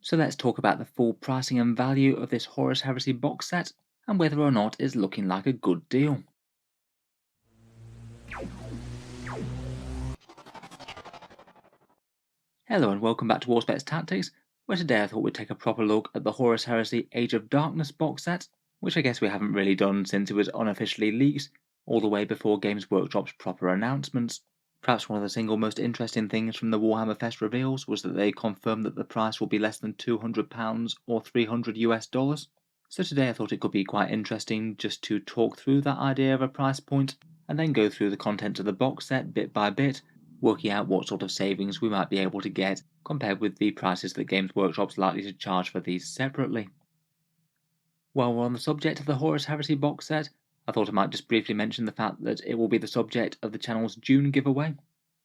So let's talk about the full pricing and value of this Horus Heresy box set, and whether or not it's looking like a good deal. Hello and welcome back to Warspets Tactics, where today I thought we'd take a proper look at the Horus Heresy Age of Darkness box set, which I guess we haven't really done since it was unofficially leaked, all the way before Games Workshop's proper announcements. Perhaps one of the single most interesting things from the Warhammer Fest reveals was that they confirmed that the price will be less than £200 or $300 US. So today I thought it could be quite interesting just to talk through that idea of a price point, and then go through the contents of the box set bit by bit, working out what sort of savings we might be able to get compared with the prices that Games Workshop's likely to charge for these separately. While we're on the subject of the Horus Heresy box set, I thought I might just briefly mention the fact that it will be the subject of the channel's June giveaway.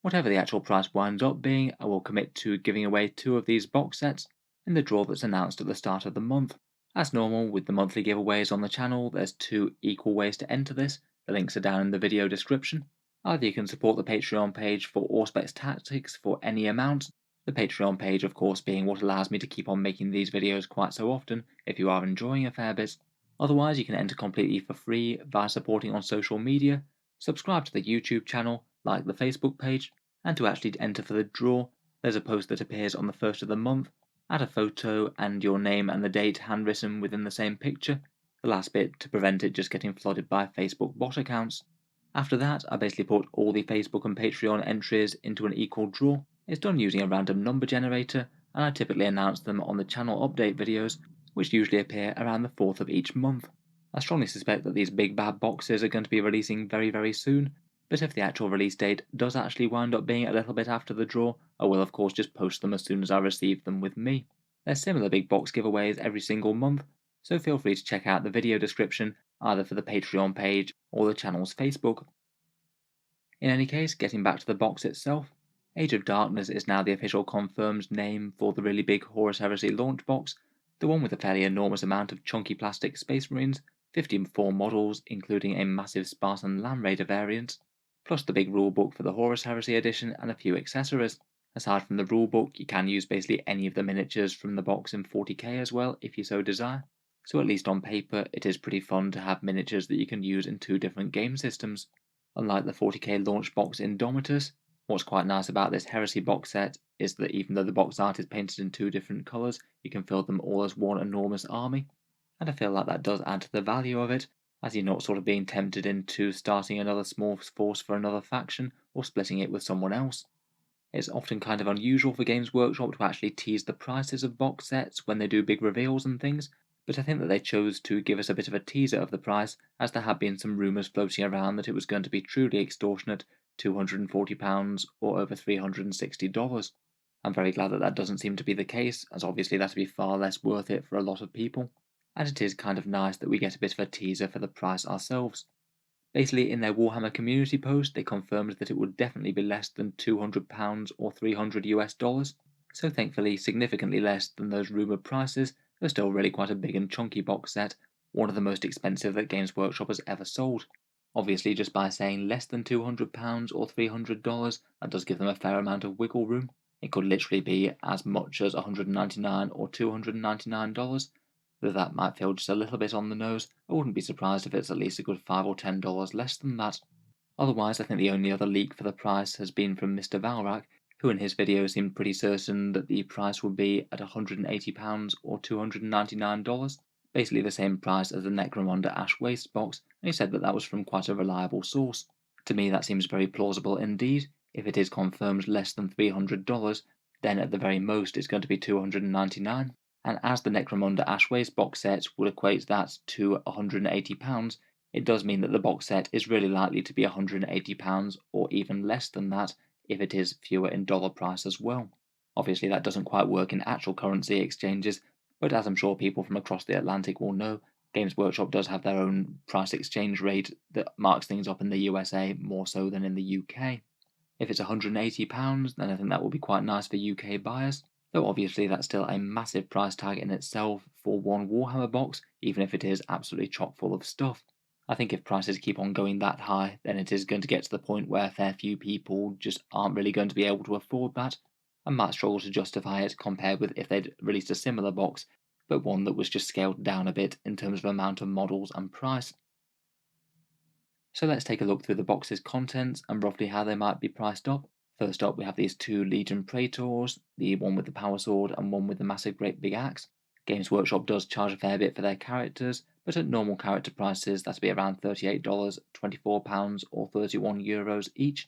Whatever the actual price winds up being, I will commit to giving away 2 of these box sets in the draw that's announced at the start of the month. As normal with the monthly giveaways on the channel, there's 2 equal ways to enter this. The links are down in the video description. Either you can support the Patreon page for Auspex Tactics for any amount, the Patreon page of course being what allows me to keep on making these videos quite so often if you are enjoying a fair bit. Otherwise you can enter completely for free via supporting on social media, subscribe to the YouTube channel, like the Facebook page, and to actually enter for the draw, there's a post that appears on the first of the month, add a photo and your name and the date handwritten within the same picture, the last bit to prevent it just getting flooded by Facebook bot accounts. After that, I basically put all the Facebook and Patreon entries into an equal draw. It's done using a random number generator, and I typically announce them on the channel update videos, which usually appear around the 4th of each month. I strongly suspect that these big bad boxes are going to be releasing very soon, but if the actual release date does actually wind up being a little bit after the draw, I will of course just post them as soon as I receive them with me. There's similar big box giveaways every single month, so feel free to check out the video description either for the Patreon page or the channel's Facebook. In any case, getting back to the box itself, Age of Darkness is now the official confirmed name for the really big Horus Heresy launch box, the one with a fairly enormous amount of chunky plastic Space Marines, 54 models including a massive Spartan Land Raider variant, plus the big rulebook for the Horus Heresy edition and a few accessories. Aside from the rulebook, you can use basically any of the miniatures from the box in 40k as well if you so desire. So at least on paper, it is pretty fun to have miniatures that you can use in 2 different game systems. Unlike the 40k launch box Indomitus, what's quite nice about this Heresy box set is that even though the box art is painted in 2 different colours, you can fill them all as one enormous army, and I feel like that does add to the value of it, as you're not sort of being tempted into starting another small force for another faction or splitting it with someone else. It's often kind of unusual for Games Workshop to actually tease the prices of box sets when they do big reveals and things, but I think that they chose to give us a bit of a teaser of the price, as there have been some rumours floating around that it was going to be truly extortionate, £240 or over $360. I'm very glad that that doesn't seem to be the case, as obviously that would be far less worth it for a lot of people, and it is kind of nice that we get a bit of a teaser for the price ourselves. Basically, in their Warhammer community post, they confirmed that it would definitely be less than £200 or $300 US, so thankfully significantly less than those rumoured prices, though still really quite a big and chunky box set, one of the most expensive that Games Workshop has ever sold. Obviously, just by saying less than £200 or $300, that does give them a fair amount of wiggle room. It could literally be as much as $199 or $299. Though that might feel just a little bit on the nose, I wouldn't be surprised if it's at least a good $5 or $10 less than that. Otherwise, I think the only other leak for the price has been from Mr. Valrak, who in his video seemed pretty certain that the price would be at £180 or $299, basically the same price as the Necromunda Ash Waste box, and he said that that was from quite a reliable source. To me that seems very plausible indeed. If it is confirmed less than $300, then at the very most it's going to be $299. And as the Necromunda Ash Waste box set would equate that to £180, it does mean that the box set is really likely to be £180 or even less than that if it is fewer in dollar price as well. Obviously that doesn't quite work in actual currency exchanges, but as I'm sure people from across the Atlantic will know, Games Workshop does have their own price exchange rate that marks things up in the USA more so than in the UK. If it's £180, then I think that will be quite nice for UK buyers, though obviously that's still a massive price tag in itself for one Warhammer box, even if it is absolutely chock full of stuff. I think if prices keep on going that high, then it is going to get to the point where a fair few people just aren't really going to be able to afford that, I might struggle to justify it compared with if they'd released a similar box, but one that was just scaled down a bit in terms of amount of models and price. So let's take a look through the box's contents and roughly how they might be priced up. First up, we have these two Legion Praetors, the one with the power sword and one with the massive great big axe. Games Workshop does charge a fair bit for their characters, but at normal character prices that'd be around $38, £24 or €31 each.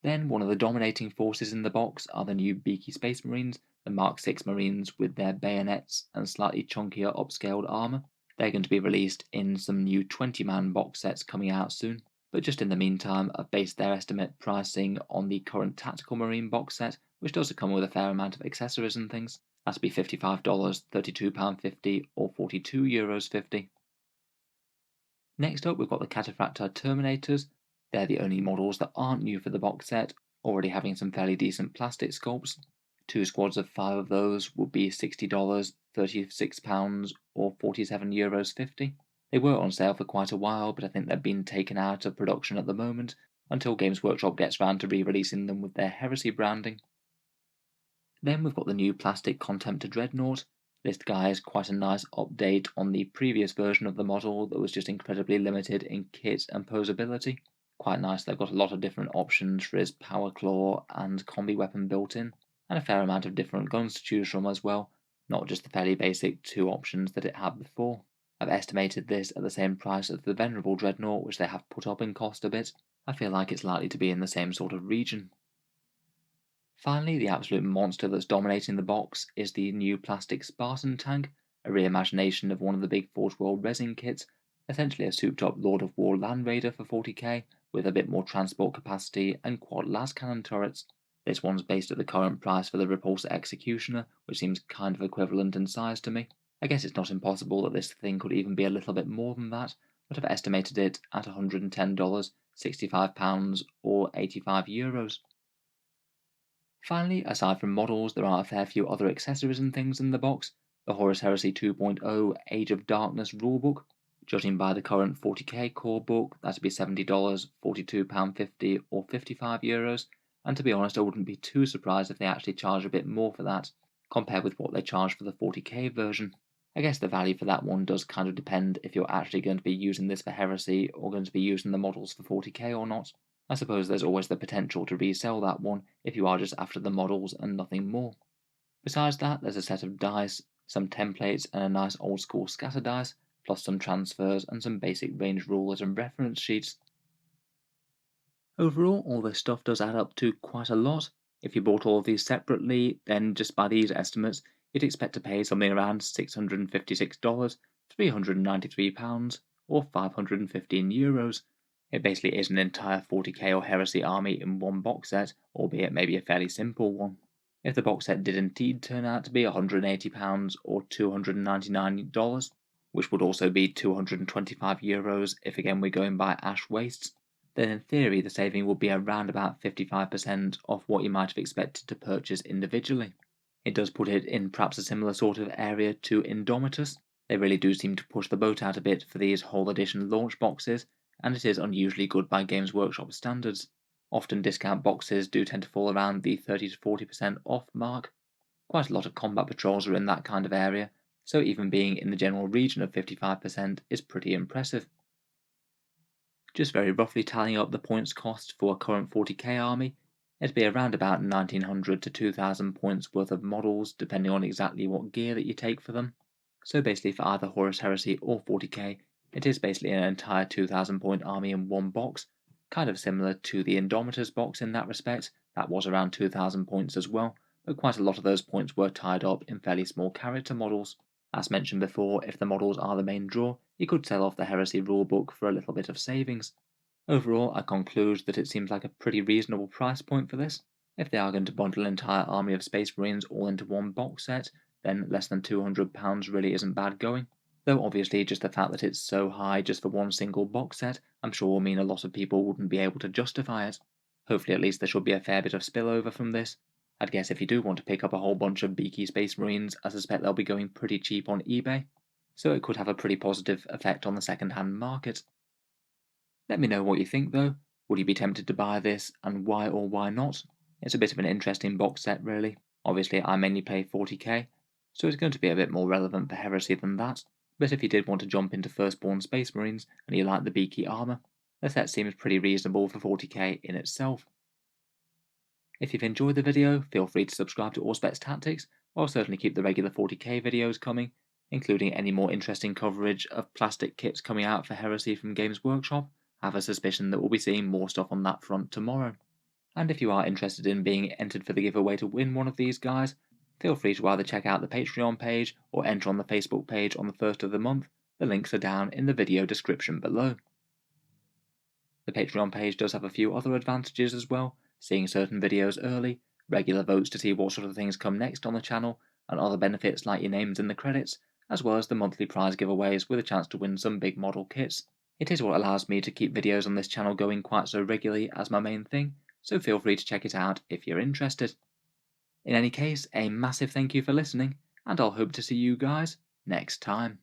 Then one of the dominating forces in the box are the new beaky Space Marines, the Mark 6 Marines with their bayonets and slightly chunkier upscaled armour. They're going to be released in some new 20-man box sets coming out soon. But just in the meantime, I've based their estimate pricing on the current Tactical Marine box set, which does come with a fair amount of accessories and things. That'd be $55, £32.50 or €42.50. Next up, we've got the Cataphractii Terminators. They're the only models that aren't new for the box set, already having some fairly decent plastic sculpts. 2 squads of 5 of those would be $60, £36 or €47.50. They were on sale for quite a while, but I think they've been taken out of production at the moment until Games Workshop gets round to re-releasing them with their Heresy branding. Then we've got the new plastic Contemptor Dreadnought. This guy is quite a nice update on the previous version of the model that was just incredibly limited in kit and posability. Quite nice, they've got a lot of different options for his power claw and combi weapon built in, and a fair amount of different guns to choose from as well, not just the fairly basic 2 options that it had before. I've estimated this at the same price as the Venerable Dreadnought, which they have put up in cost a bit. I feel like it's likely to be in the same sort of region. Finally, the absolute monster that's dominating the box is the new plastic Spartan tank, a reimagination of one of the big Forge World resin kits, essentially a souped up Lord of War Land Raider for 40k, with a bit more transport capacity and quad las cannon turrets. This one's based at the current price for the Repulsor Executioner, which seems kind of equivalent in size to me. I guess it's not impossible that this thing could even be a little bit more than that, but I've estimated it at $110, £65 or €85. Finally, aside from models, there are a fair few other accessories and things in the box. The Horus Heresy 2.0 Age of Darkness rulebook. Judging by the current 40k core book, that'd be $70, £42.50 or €55. And to be honest, I wouldn't be too surprised if they actually charge a bit more for that, compared with what they charge for the 40k version. I guess the value for that one does kind of depend if you're actually going to be using this for Heresy or going to be using the models for 40k or not. I suppose there's always the potential to resell that one if you are just after the models and nothing more. Besides that, there's a set of dice, some templates and a nice old school scatter dice, plus some transfers and some basic range rulers and reference sheets. Overall, all this stuff does add up to quite a lot. If you bought all of these separately, then just by these estimates, you'd expect to pay something around $656, £393 or €515. It basically is an entire 40k or Heresy army in one box set, albeit maybe a fairly simple one. If the box set did indeed turn out to be £180 or $299, which would also be €225 if again we're going by Ash Wastes, then in theory the saving would be around about 55% off what you might have expected to purchase individually. It does put it in perhaps a similar sort of area to Indomitus. They really do seem to push the boat out a bit for these whole edition launch boxes, and it is unusually good by Games Workshop standards. Often discount boxes do tend to fall around the 30 to 40% off mark. Quite a lot of combat patrols are in that kind of area, so even being in the general region of 55% is pretty impressive. Just very roughly tallying up the points cost for a current 40k army, it'd be around about 1900 to 2000 points worth of models depending on exactly what gear that you take for them. So basically for either Horus Heresy or 40k, it is basically an entire 2000 point army in one box, kind of similar to the Indomitus box in that respect. That was around 2000 points as well, but quite a lot of those points were tied up in fairly small character models. As mentioned before, if the models are the main draw, you could sell off the Heresy rulebook for a little bit of savings. Overall, I conclude that it seems like a pretty reasonable price point for this. If they are going to bundle an entire army of Space Marines all into one box set, then less than £200 really isn't bad going. Though obviously just the fact that it's so high just for one single box set, I'm sure will mean a lot of people wouldn't be able to justify it. Hopefully at least there should be a fair bit of spillover from this. I'd guess if you do want to pick up a whole bunch of beaky Space Marines, I suspect they'll be going pretty cheap on eBay, so it could have a pretty positive effect on the second-hand market. Let me know what you think though. Would you be tempted to buy this, and why or why not? It's a bit of an interesting box set really. Obviously I mainly play 40k, so it's going to be a bit more relevant for Heresy than that, but if you did want to jump into Firstborn Space Marines and you like the beaky armour, the set seems pretty reasonable for 40k in itself. If you've enjoyed the video, feel free to subscribe to Auspex Tactics, or I'll certainly keep the regular 40k videos coming, including any more interesting coverage of plastic kits coming out for Heresy from Games Workshop. I have a suspicion that we'll be seeing more stuff on that front tomorrow. And if you are interested in being entered for the giveaway to win one of these guys, feel free to either check out the Patreon page or enter on the Facebook page on the 1st of the month. The links are down in the video description below. The Patreon page does have a few other advantages as well, seeing certain videos early, regular votes to see what sort of things come next on the channel, and other benefits like your names in the credits, as well as the monthly prize giveaways with a chance to win some big model kits. It is what allows me to keep videos on this channel going quite so regularly as my main thing, so feel free to check it out if you're interested. In any case, a massive thank you for listening, and I'll hope to see you guys next time.